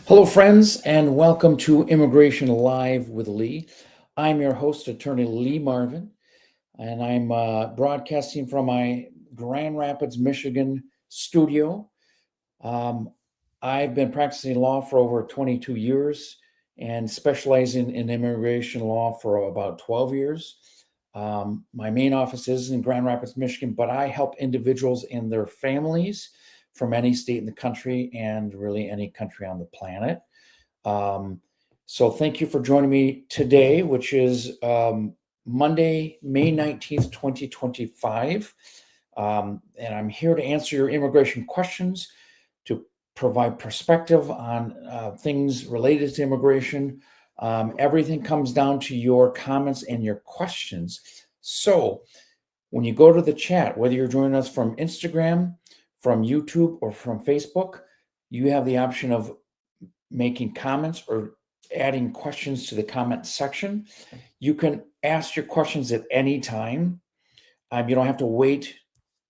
Hello, friends, and welcome to Immigration Live with Lee. I'm your host, Attorney Lee Marvin, and I'm broadcasting from my Grand Rapids, Michigan studio. Um, I've been practicing law for over 22 years and specializing in immigration law for about 12 years. My main office is in Grand Rapids, Michigan, but I help individuals and their families from any state in the country and really any country on the planet. Um, so thank you for joining me today, which is Monday, May 19th, 2025. And I'm here to answer your immigration questions, to provide perspective on things related to immigration. Everything comes down to your comments and your questions. So when you go to the chat, whether you're joining us from Instagram, from YouTube, or from Facebook, you have the option of making comments or adding questions to the comment section. You can ask your questions at any time. You don't have to wait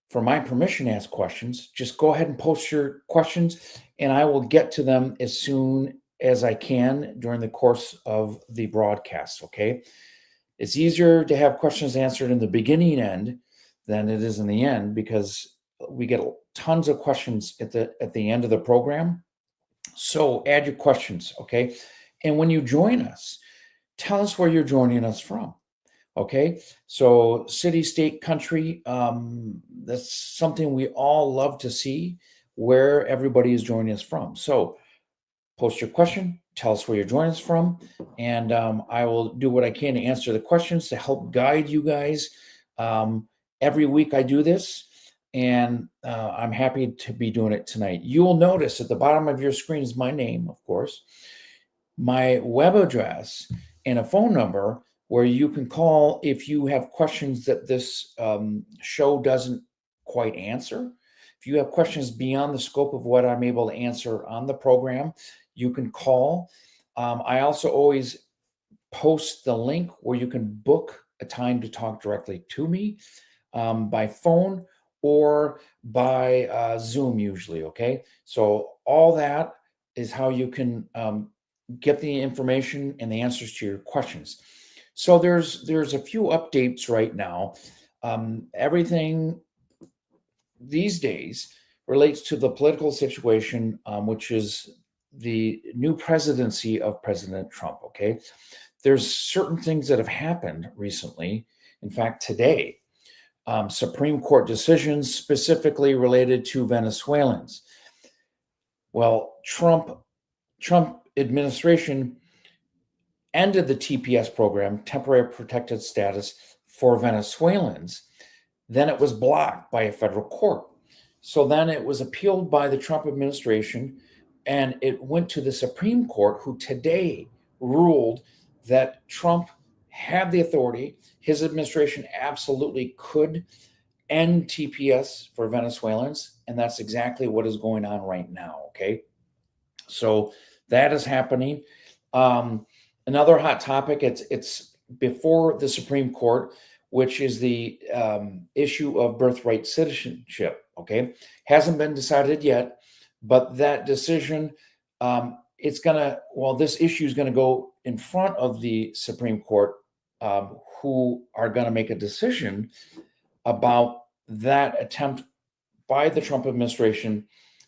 for my permission to ask questions. Just go ahead and post your questions, and I will get to them as soon as I can during the course of the broadcast. Okay. It's easier to have questions answered in the beginning end than it is in the end because we get tons of questions at the end of the program. So add your questions, okay? And when you join us, tell us where you're joining us from, okay? So city, state, country, that's something we all love to see, where everybody is joining us from. So post your question, tell us where you're joining us from, and I will do what I can to answer the questions to help guide you guys. Every week I do this, and I'm happy to be doing it tonight. You will notice at the bottom of your screen is my name, of course, my web address, and a phone number where you can call if you have questions that this show doesn't quite answer. If you have questions beyond the scope of what I'm able to answer on the program, you can call. I also always post the link where you can book a time to talk directly to me by phone or by Zoom, usually. Okay. So, all that is how you can get the information and the answers to your questions. So, there's a few updates right now. Everything these days relates to the political situation, which is the new presidency of President Trump. Okay. There's certain things that have happened recently. In fact, today, Supreme Court decisions specifically related to Venezuelans. Well, Trump administration ended the TPS program, temporary protected status for Venezuelans. Then it was blocked by a federal court. So then it was appealed by the Trump administration, and it went to the Supreme Court, who today ruled that Trump had the authority. His administration absolutely could end TPS for Venezuelans, and that's exactly what is going on right now. Okay, so that is happening. Another hot topic. It's before the Supreme Court, which is the issue of birthright citizenship. Okay, hasn't been decided yet, but that decision, it's gonna. Well, this issue is going to go in front of the Supreme Court, who are going to make a decision about that attempt by the Trump administration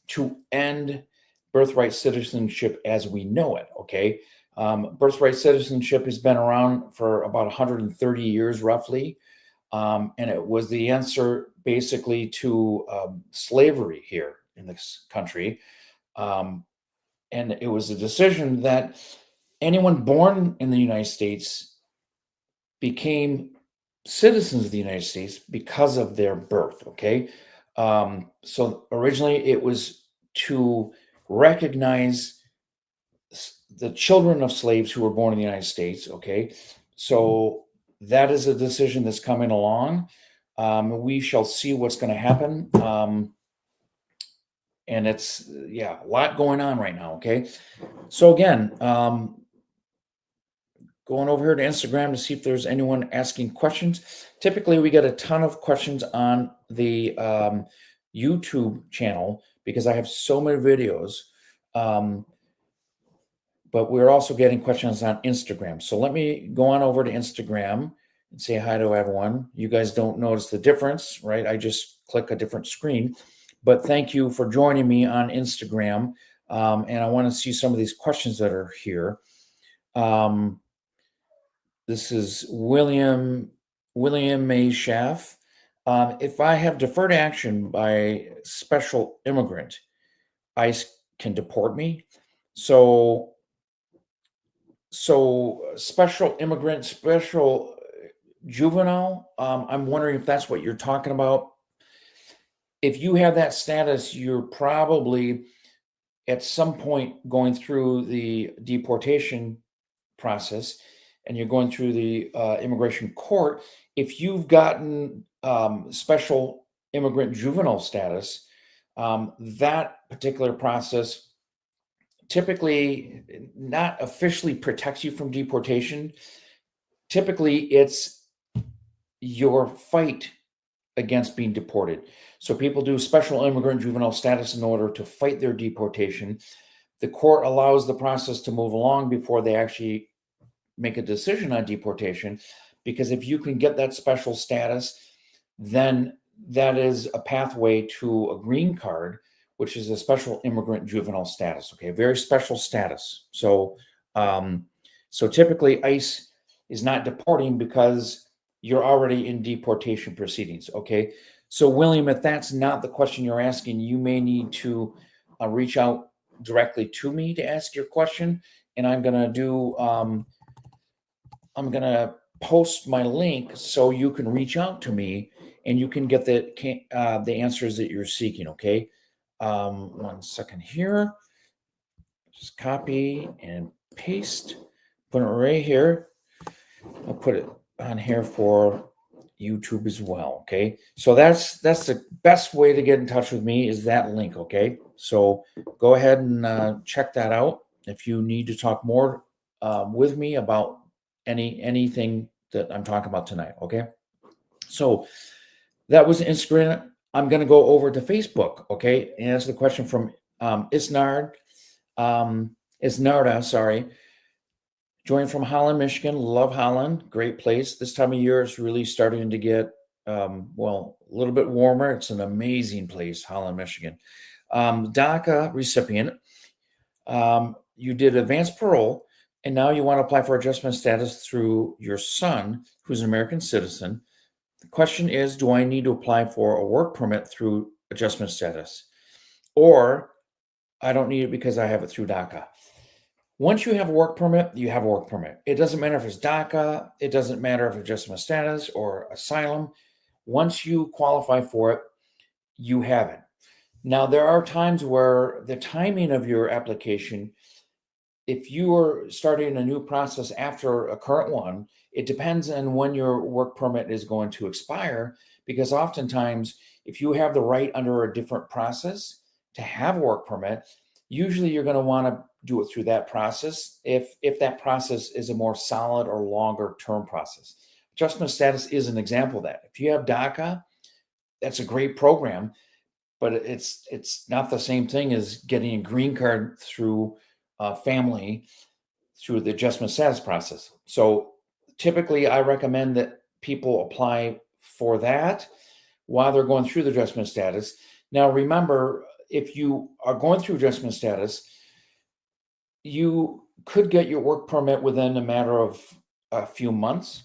to end birthright citizenship as we know it. Okay. Birthright citizenship has been around for about 130 years, roughly. And it was the answer basically to slavery here in this country. And it was a decision that anyone born in the United States became citizens of the United States because of their birth. Okay. So originally it was to recognize the children of slaves who were born in the United States. Okay. So that is a decision that's coming along. We shall see what's going to happen. And it's, yeah, a lot going on right now. Okay. So again, going over here to Instagram to see if there's anyone asking questions. Typically, we get a ton of questions on the YouTube channel because I have so many videos. but we're also getting questions on Instagram. So let me go on over to Instagram and say hi to everyone. You guys don't notice the difference, right? I just click a different screen. But thank you for joining me on Instagram. And I want to see some of these questions that are here. This is William A. Schaff. If I have deferred action by special immigrant, ICE can deport me. So special immigrant, special juvenile. I'm wondering if that's what you're talking about. If you have that status, you're probably at some point going through the deportation process and you're going through the immigration court. If you've gotten special immigrant juvenile status, that particular process typically not officially protects you from deportation. Typically, it's your fight against being deported. So people do special immigrant juvenile status in order to fight their deportation. The court allows the process to move along before they actually make a decision on deportation, because if you can get that special status, then that is a pathway to a green card, which is a special immigrant juvenile status. Okay, very special status. So typically ICE is not deporting because you're already in deportation proceedings. Okay, so William, if that's not the question you're asking, you may need to reach out directly to me to ask your question, and I'm gonna post my link so you can reach out to me and you can get the answers that you're seeking. Okay, 1 second here. Just copy and paste. Put it right here. I'll put it on here for YouTube as well. Okay, so that's the best way to get in touch with me is that link. Okay, so go ahead and check that out if you need to talk more with me about anything that I'm talking about tonight. Okay, so that was Instagram. I'm going to go over to Facebook. Okay, and answer the question from Isnarda. Sorry. Joined from Holland, Michigan. Love Holland. Great place. This time of year, it's really starting to get, well, a little bit warmer. It's an amazing place, Holland, Michigan. DACA recipient. You did advanced parole, and now you want to apply for adjustment status through your son, who's an American citizen. The question is, do I need to apply for a work permit through adjustment status? Or I don't need it because I have it through DACA. Once you have a work permit, you have a work permit. It doesn't matter if it's DACA. It doesn't matter if it's adjustment status or asylum. Once you qualify for it, you have it. Now, there are times where the timing of your application, if you are starting a new process after a current one, it depends on when your work permit is going to expire, because oftentimes, if you have the right under a different process to have a work permit, usually you're going to want to do it through that process if that process is a more solid or longer term process. Adjustment status is an example of that. If you have DACA, that's a great program, but it's not the same thing as getting a green card through family through the adjustment status process. So typically, I recommend that people apply for that while they're going through the adjustment status. Now, remember, if you are going through adjustment status, you could get your work permit within a matter of a few months,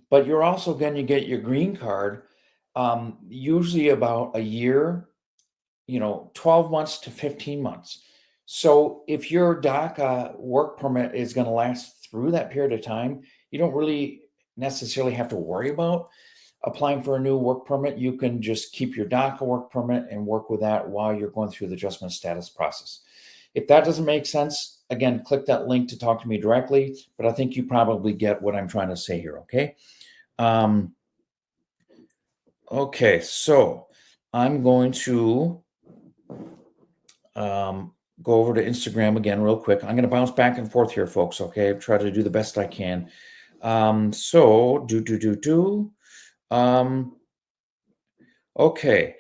but you're also going to get your green card usually about a year, 12 months to 15 months. So if your DACA work permit is going to last through that period of time, you don't really necessarily have to worry about applying for a new work permit. You can just keep your DACA work permit and work with that while you're going through the adjustment status process. If that doesn't make sense, again, click that link to talk to me directly, but I think you probably get what I'm trying to say here, okay? Okay, so I'm going to go over to Instagram again real quick. I'm going to bounce back and forth here, folks, okay? Try to do the best I can. Okay.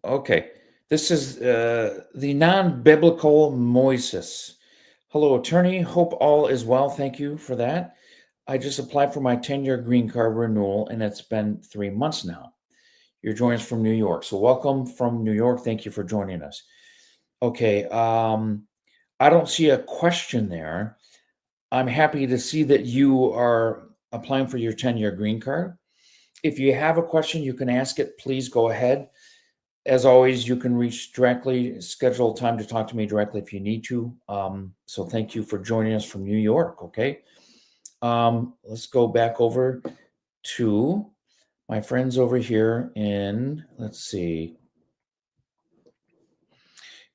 Okay. This is the non-biblical Moises. Hello, attorney. Hope all is well. Thank you for that. I just applied for my 10-year green card renewal, and it's been 3 months now. You're joining us from New York. So welcome from New York. Thank you for joining us. Okay. I don't see a question there. I'm happy to see that you are applying for your 10-year green card. If you have a question, you can ask it. Please go ahead. As always, you can reach directly, schedule time to talk to me directly if you need to. So thank you for joining us from New York. Okay. Let's go back over to my friends over here in, let's see.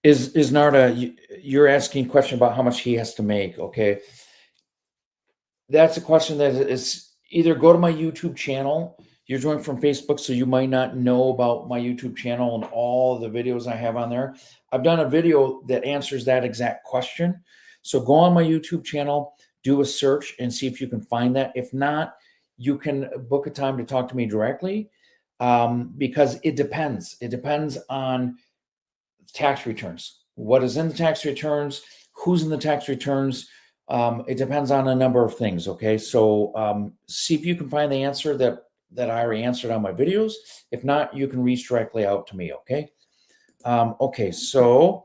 Is Narda, you're asking a question about how much he has to make. Okay. That's a question that is either go to my YouTube channel. You're joining from Facebook, so you might not know about my YouTube channel and all the videos I have on there. I've done a video that answers that exact question. So go on my YouTube channel, do a search, and see if you can find that. If not, you can book a time to talk to me directly because it depends. It depends on tax returns. What is in the tax returns? Who's in the tax returns? It depends on a number of things. Okay, so see if you can find the answer that I already answered on my videos. If not, you can reach directly out to me. Okay. Okay. So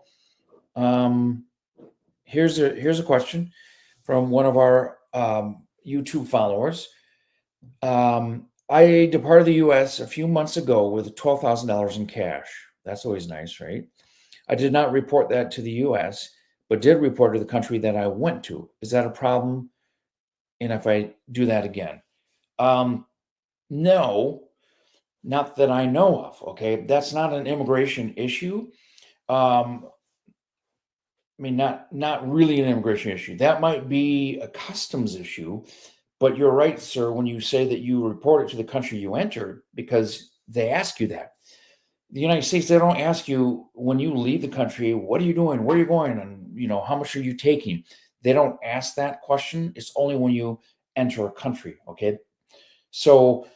here's a question from one of our YouTube followers. I departed the U.S. a few months ago with $12,000 in cash. That's always nice, right? I did not report that to the U.S., but did report to the country that I went to. Is that a problem? And if I do that again? No, not that I know of. Okay, that's not an immigration issue. I mean, not really an immigration issue. That might be a customs issue. But you're right, sir, when you say that you report it to the country you entered because they ask you that. The United States, they don't ask you when you leave the country, what are you doing? Where are you going? And how much are you taking? They don't ask that question. It's only when you enter a country. Okay. So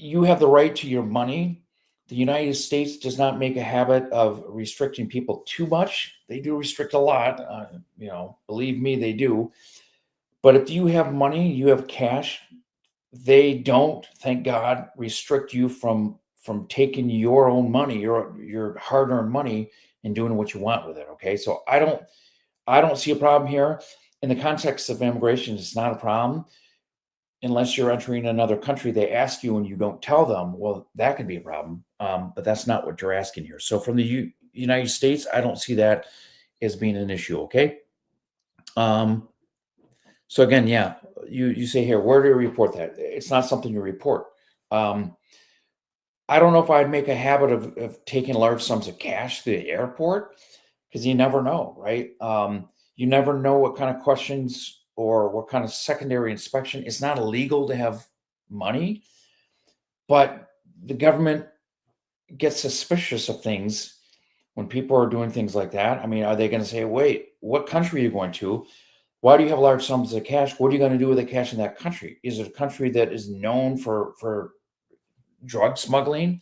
you have the right to your money. The United States does not make a habit of restricting people too much. They do restrict a lot. Believe me, they do. But if you have money, you have cash, they don't, thank God, restrict you from taking your own money, your hard-earned money, and doing what you want with it. Okay, so I don't see a problem here. In the context of immigration, it's not a problem unless you're entering another country. They ask you and you don't tell them. Well, that could be a problem, but that's not what you're asking here. So from the United States, I don't see that as being an issue. Okay. So again, yeah, you say here, where do you report that? It's not something you report. I don't know if I'd make a habit of taking large sums of cash to the airport because you never know, right? You never know what kind of questions or what kind of secondary inspection. It's not illegal to have money, but the government gets suspicious of things when people are doing things like that. I mean, are they going to say, wait, what country are you going to? Why do you have large sums of cash? What are you going to do with the cash in that country? Is it a country that is known for drug smuggling?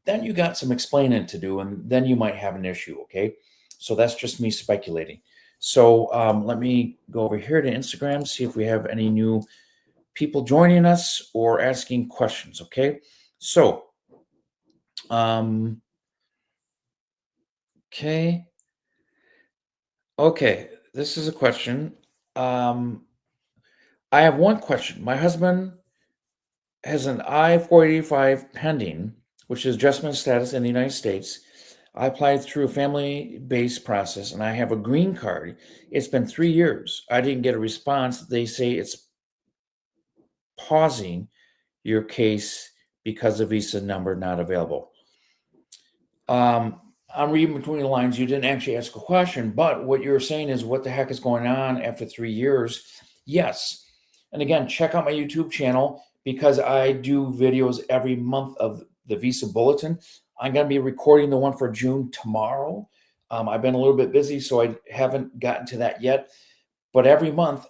Then you got some explaining to do, and then you might have an issue. Okay, so that's just me speculating. So let me go over here to Instagram, see if we have any new people joining us or asking questions. Okay, so okay, this is a question. I have one question. My husband has an I-485 pending, which is adjustment status in the United States. I applied through a family-based process, and I have a green card. It's been 3 years. I didn't get a response. They say it's pausing your case because of visa number not available. I'm reading between the lines. You didn't actually ask a question, but what you're saying is, what the heck is going on after 3 years? Yes. And again, check out my YouTube channel because I do videos every month of the visa bulletin. I'm going to be recording the one for June tomorrow. I've been a little bit busy, so I haven't gotten to that yet. But every month,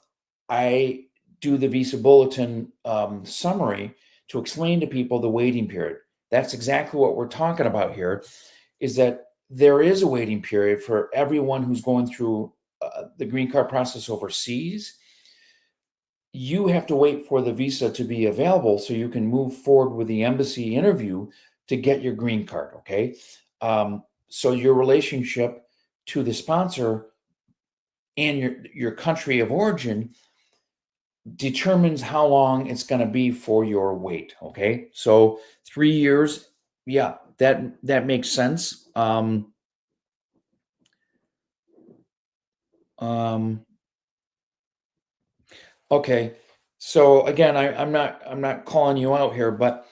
I do the visa bulletin summary to explain to people the waiting period. That's exactly what we're talking about here, is that there is a waiting period for everyone who's going through the green card process overseas. You have to wait for the visa to be available so you can move forward with the embassy interview to get your green card. Okay. So your relationship to the sponsor and your country of origin determines how long it's going to be for your wait. Okay. So 3 years. Yeah, that makes sense. Okay. So again, I'm not calling you out here, but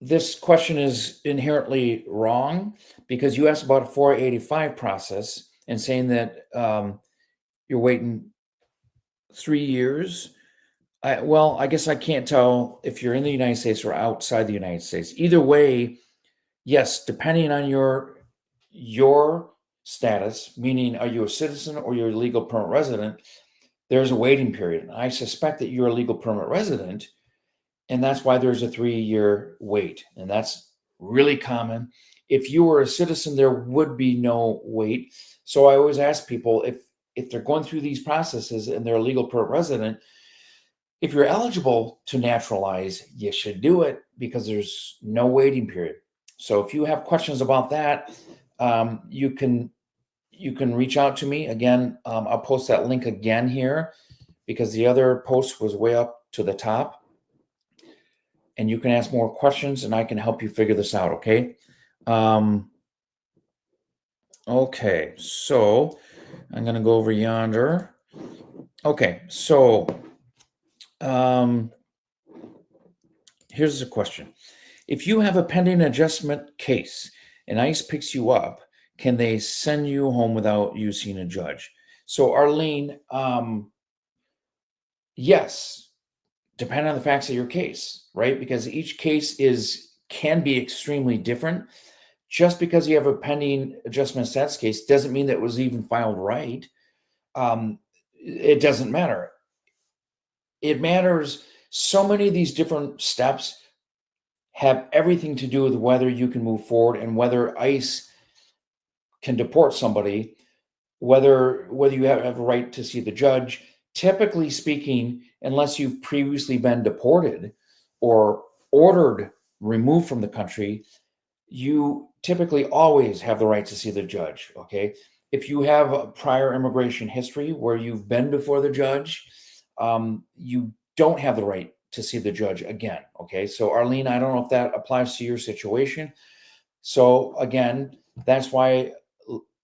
this question is inherently wrong because you asked about a 485 process and saying that you're waiting 3 years. Well, I guess I can't tell if you're in the United States or outside the United States. Either way, yes, depending on your status, meaning are you a citizen or you're a legal permanent resident, there's a waiting period. I suspect that you're a legal permanent resident, and that's why there's a 3-year wait, and that's really common. If you were a citizen, there would be no wait. So I always ask people if they're going through these processes and they're a legal permanent resident, if you're eligible to naturalize, you should do it because there's no waiting period. So if you have questions about that, you can reach out to me again. I'll post that link again here because the other post was way up to the top, and you can ask more questions and I can help you figure this out. Okay. Okay. So I'm going to go over yonder. Okay. So here's the question. If you have a pending adjustment case and ICE picks you up, can they send you home without you seeing a judge? So Arlene, yes, depending on the facts of your case, right? Because each case can be extremely different. Just because you have a pending adjustment status case doesn't mean that it was even filed right. It doesn't matter. It matters. So many of these different steps have everything to do with whether you can move forward and whether ICE can deport somebody, whether you have a right to see the judge. Typically speaking, unless you've previously been deported or ordered removed from the country, you typically always have the right to see the judge. Okay. If you have a prior immigration history where you've been before the judge, you don't have the right to see the judge again. Okay. So Arlene, I don't know if that applies to your situation. So again, that's why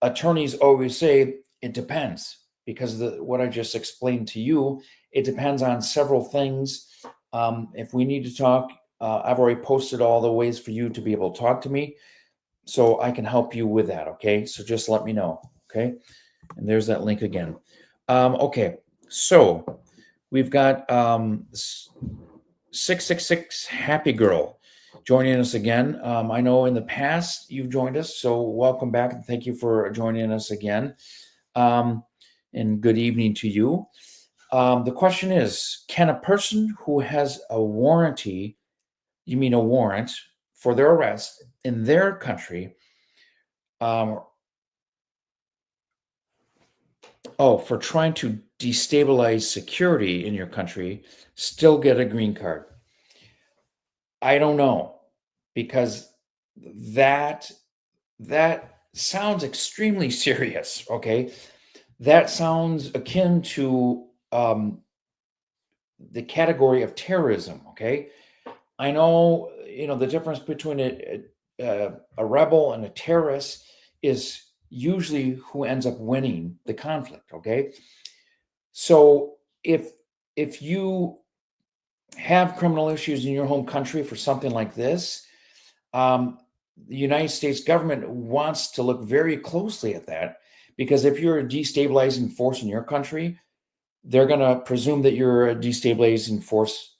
attorneys always say it depends, because what I just explained to you, it depends on several things. If we need to talk, I've already posted all the ways for you to be able to talk to me, so I can help you with that. Okay, so just let me know. Okay, and there's that link again. Okay, so we've got 666 Happy Girl joining us again. I know in the past you've joined us, so welcome back and thank you for joining us again. And good evening to you. The question is, can a person who has a warranty, you mean a warrant for their arrest in their country, for trying to destabilize security in your country, still get a green card? I don't know, because that sounds extremely serious. Okay, that sounds akin to the category of terrorism. Okay, I know the difference between a rebel and a terrorist is usually who ends up winning the conflict. Okay, so if you have criminal issues in your home country for something like this, the United States government wants to look very closely at that, because if you're a destabilizing force in your country, they're going to presume that you're a destabilizing force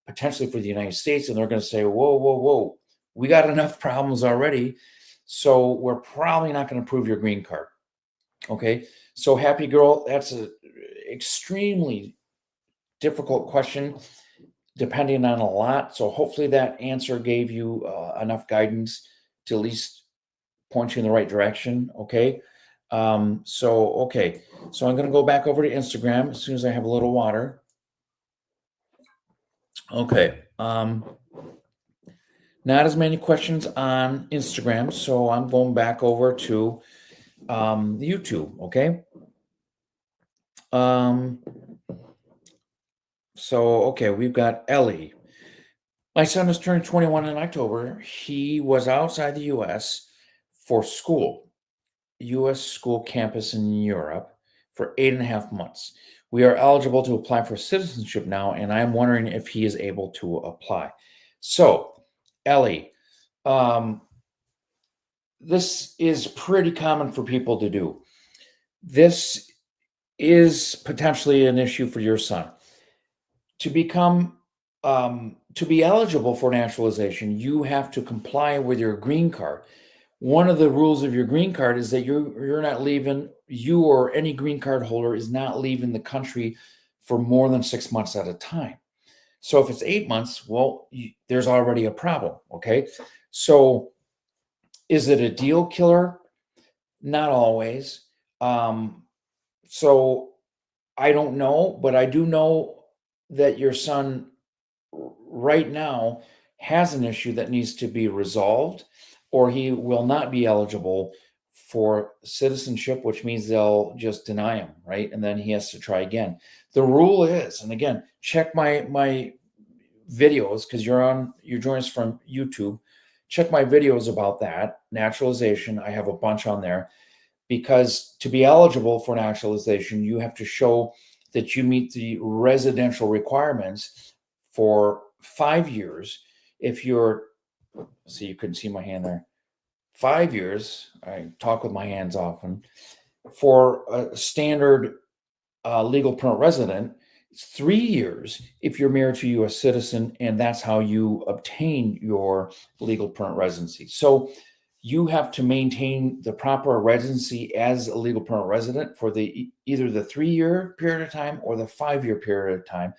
potentially for the United States, and they're going to say, whoa, whoa, whoa, we got enough problems already, so we're probably not going to approve your green card. Okay, so Happy Girl, that's an extremely difficult question, depending on a lot. So hopefully that answer gave you enough guidance to at least point you in the right direction. Okay. Okay. So I'm going to go back over to Instagram as soon as I have a little water. Okay. Not as many questions on Instagram, so I'm going back over to YouTube. Okay. Okay, we've got Ellie. My son is turning 21 in October. He was outside the U.S. for school, U.S. school campus in Europe for 8.5 months. We are eligible to apply for citizenship now, and I'm wondering if he is able to apply. So, Ellie, this is pretty common for people to do. This is potentially an issue for your son. To be eligible for naturalization, you have to comply with your green card. One of the rules of your green card is that you're not leaving, you or any green card holder is not leaving the country for more than 6 months at a time. So if it's 8 months, well, there's already a problem. Okay. So is it a deal killer? Not always. So I don't know, but I do know that your son right now has an issue that needs to be resolved, or he will not be eligible for citizenship, which means they'll just deny him, right? And then he has to try again. The rule is, and again, check my videos because you're joining us from YouTube. Check my videos about that naturalization. I have a bunch on there because to be eligible for naturalization, you have to show that you meet the residential requirements for 5 years. If you're, see, you couldn't see my hand there. 5 years, I talk with my hands often. For a standard legal permanent resident, it's 3 years if you're married to a U.S. citizen, and that's how you obtain your legal permanent residency. So you have to maintain the proper residency as a legal permanent resident for either the 3-year period of time or the 5-year period of time,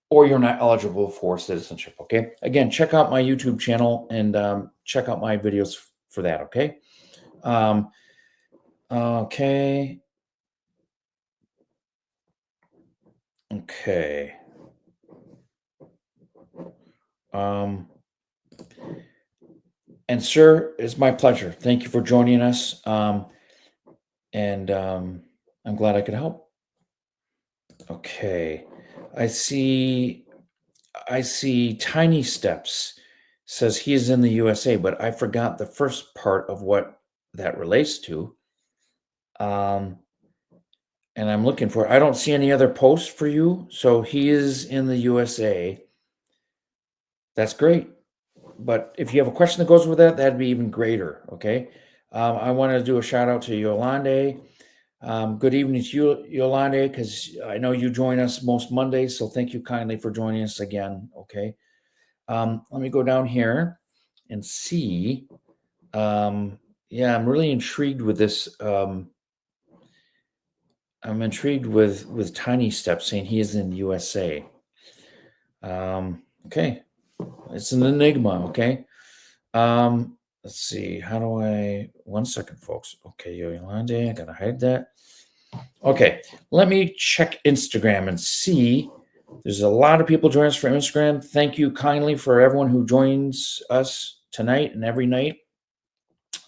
or you're not eligible for citizenship. Okay. Again, check out my YouTube channel and check out my videos for that. Okay. Okay. Okay. And sir, it's my pleasure. Thank you for joining us. And I'm glad I could help. Okay. I see Tiny Steps says he is in the USA, but I forgot the first part of what that relates to. And I'm looking for, I don't see any other posts for you. So he is in the USA. That's great. But if you have a question that goes with that, that'd be even greater. Okay. I want to do a shout out to Yolande. Good evening to you, Yolande, because I know you join us most Mondays. So thank you kindly for joining us again. Okay. Let me go down here and see. Yeah, I'm really intrigued with this. I'm intrigued with Tiny Steps saying he is in the USA. Okay, it's an enigma. Okay. Let's see. How do I? 1 second, folks. Okay, Yolande, I gotta hide that. Okay, let me check Instagram and see. There's a lot of people joining us from Instagram. Thank you kindly for everyone who joins us tonight and every night.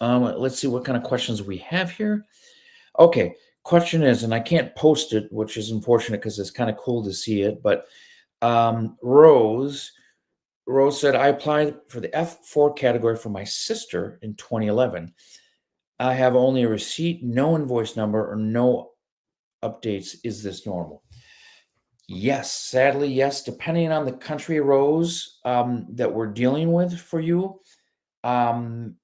Let's see what kind of questions we have here. Okay, question is, and I can't post it, which is unfortunate because it's kind of cool to see it, but Rose said, I applied for the F4 category for my sister in 2011. I have only a receipt, no invoice number, or no updates. Is this normal? Yes, sadly, yes. Depending on the country, Rose, that we're dealing with for you, some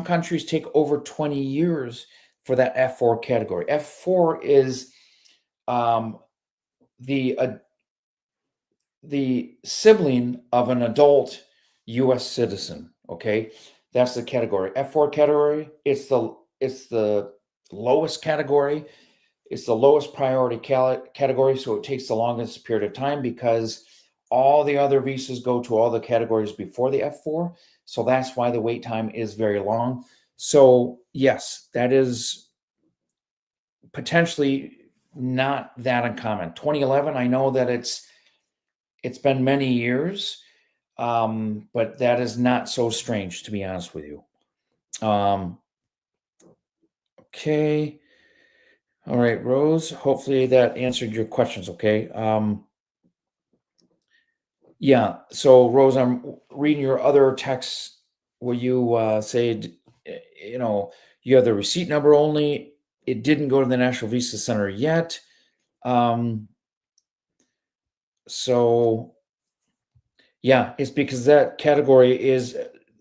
countries take over 20 years for that F4 category. F4 is the sibling of an adult U.S. citizen. Okay, that's the category. F4 category. It's the lowest category. It's the lowest priority category, so it takes the longest period of time because all the other visas go to all the categories before the F4. So that's why the wait time is very long. So yes, that is potentially not that uncommon. 2011, I know that it's been many years, but that is not so strange, to be honest with you. Okay. All right, Rose. Hopefully that answered your questions. Okay. Yeah. So, Rose, I'm reading your other texts where you say, you have the receipt number only. It didn't go to the National Visa Center yet. Um, so, yeah, it's because that category is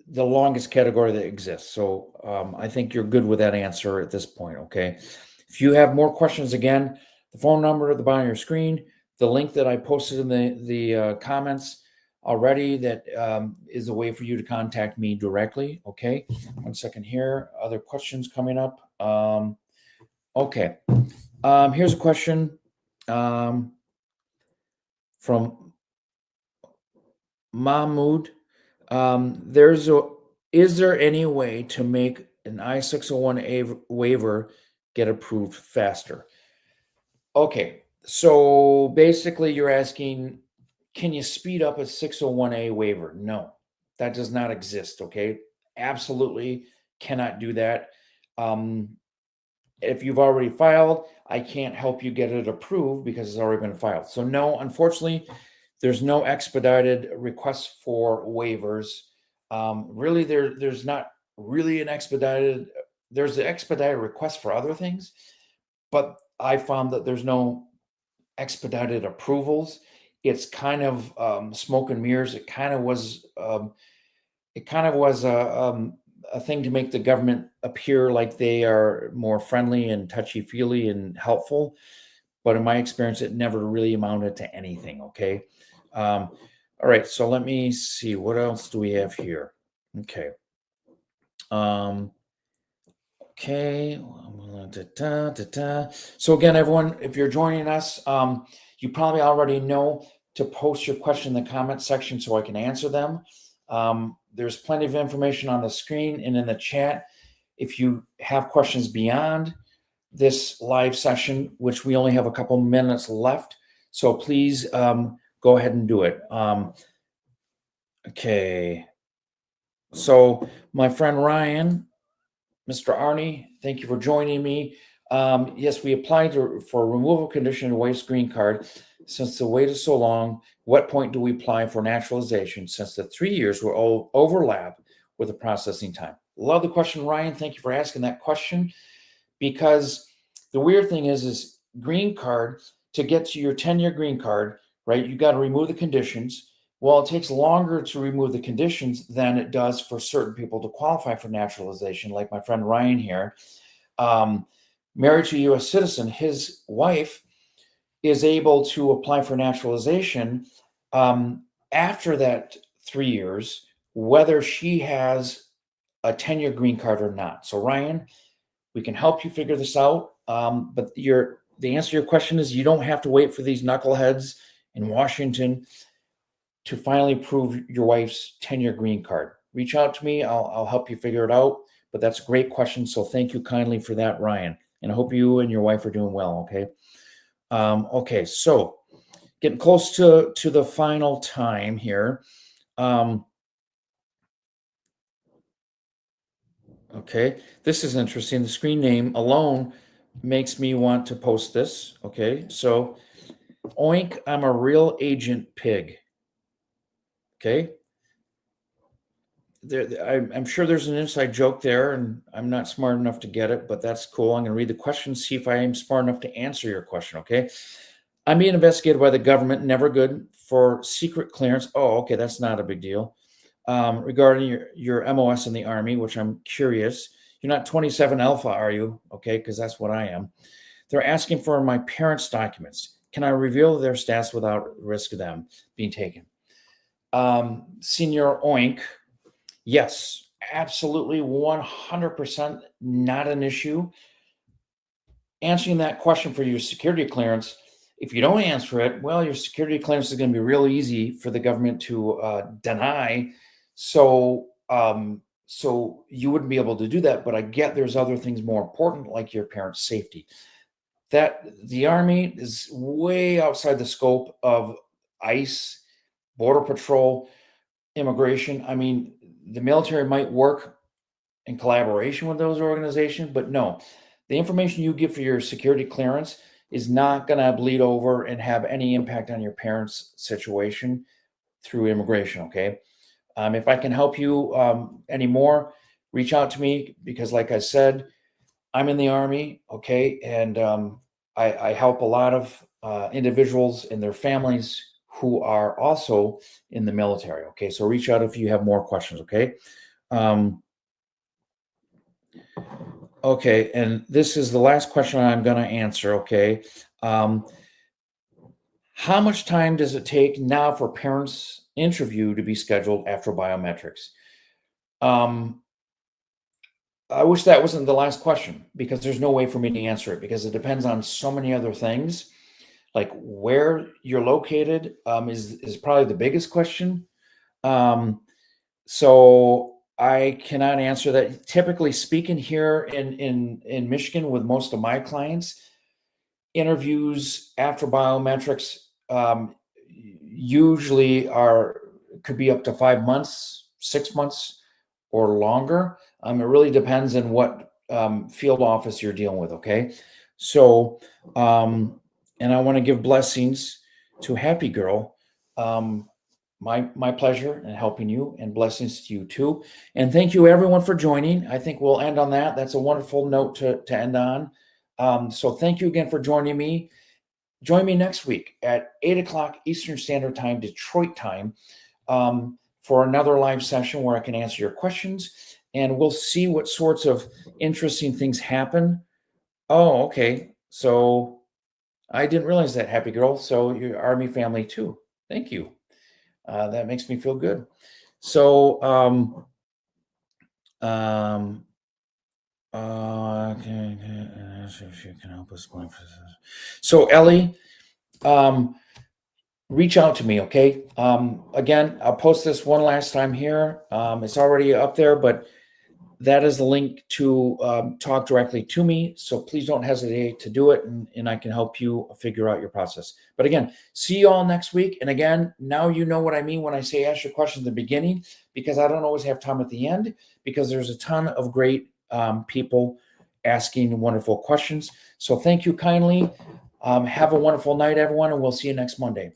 the longest category that exists. So, I think you're good with that answer at this point. Okay. If you have more questions, again, the phone number at the bottom of your screen, the link that I posted in the comments already, that is a way for you to contact me directly. Okay. 1 second here. Other questions coming up. Okay. Here's a question from Mahmood. Is there any way to make an I-601A waiver get approved faster? Okay, so basically you're asking, can you speed up a 601A waiver? No, that does not exist. Okay, absolutely cannot do that. Um, if you've already filed, I can't help you get it approved because it's already been filed. So no, unfortunately, there's no expedited request for waivers. Really, there's not really an expedited. There's an expedited request for other things, but I found that there's no expedited approvals. It's kind of smoke and mirrors. It kind of was. A thing to make the government appear like they are more friendly and touchy feely and helpful. But in my experience, it never really amounted to anything. Okay. All right. So let me see. What else do we have here? Okay. Okay. So again, everyone, if you're joining us, you probably already know to post your question in the comment section so I can answer them. There's plenty of information on the screen and in the chat. If you have questions beyond this live session, which we only have a couple minutes left, so please go ahead and do it. Okay. So my friend Ryan, Mr. Arnie, thank you for joining me. Yes, we applied for a removal condition to waive green card. Since the wait is so long, what point do we apply for naturalization since the 3 years will overlap with the processing time? Love the question, Ryan. Thank you for asking that question, because the weird thing is green card, to get to your 10-year green card, right? You got to remove the conditions. Well, it takes longer to remove the conditions than it does for certain people to qualify for naturalization, like my friend Ryan here. Married to a U.S. citizen, his wife is able to apply for naturalization after that 3 years, whether she has a 10-year green card or not. So, Ryan, we can help you figure this out. But the answer to your question is you don't have to wait for these knuckleheads in Washington to finally approve your wife's 10-year green card. Reach out to me. I'll help you figure it out. But that's a great question. So thank you kindly for that, Ryan. And I hope you and your wife are doing well. Okay. Okay. So getting close to the final time here. Okay. This is interesting. The screen name alone makes me want to post this. Okay. So oink, I'm a real agent pig. Okay. I'm sure there's an inside joke there, and I'm not smart enough to get it, but that's cool. I'm going to read the question, see if I am smart enough to answer your question. Okay. I'm being investigated by the government, never good, for secret clearance. Oh, okay. That's not a big deal. Regarding your MOS in the Army, which I'm curious. You're not 27 Alpha, are you? Okay. Because that's what I am. They're asking for my parents' documents. Can I reveal their status without risk of them being taken? Senior Oink, yes, absolutely 100% not an issue. Answering that question for your security clearance, if you don't answer it, well, your security clearance is going to be real easy for the government to deny. So So you wouldn't be able to do that, but I get there's other things more important, like your parents' safety. That the Army is way outside the scope of ICE, Border Patrol, immigration. I mean, the military might work in collaboration with those organizations, but no, the information you give for your security clearance is not going to bleed over and have any impact on your parents' situation through immigration. Okay. If I can help you anymore, reach out to me because, like I said, I'm in the Army. Okay. And I help a lot of individuals and their families who are also in the military. Okay. So reach out if you have more questions. Okay. Um, Okay, and this is the last question I'm going to answer. Okay. Um, how much time does it take now for parents' interview to be scheduled after biometrics? Um, I wish that wasn't the last question because there's no way for me to answer it because it depends on so many other things. Like where you're located is probably the biggest question. Um, So I cannot answer that. Typically speaking, here in Michigan, with most of my clients, interviews after biometrics usually are could be up to 5 months, 6 months, or longer. It really depends on what field office you're dealing with. Okay, so and I want to give blessings to Happy Girl. Um, my pleasure in helping you, and blessings to you too. And thank you everyone for joining. I think we'll end on that. That's a wonderful note to end on. So thank you again for joining me. Join me next week at 8 o'clock Eastern Standard Time, Detroit time, for another live session where I can answer your questions, and we'll see what sorts of interesting things happen. Oh, okay. So I didn't realize that, Happy Girl. So you're Army family too. Thank you. That makes me feel good. So, okay, if you can help us going for this. So, Ellie, um, reach out to me, okay? Again, I'll post this one last time here. It's already up there, but that is the link to talk directly to me. So please don't hesitate to do it, and I can help you figure out your process. But again, see you all next week. And again, now you know what I mean when I say ask your questions at the beginning, because I don't always have time at the end, because there's a ton of great people asking wonderful questions. So thank you kindly. Have a wonderful night, everyone, and we'll see you next Monday.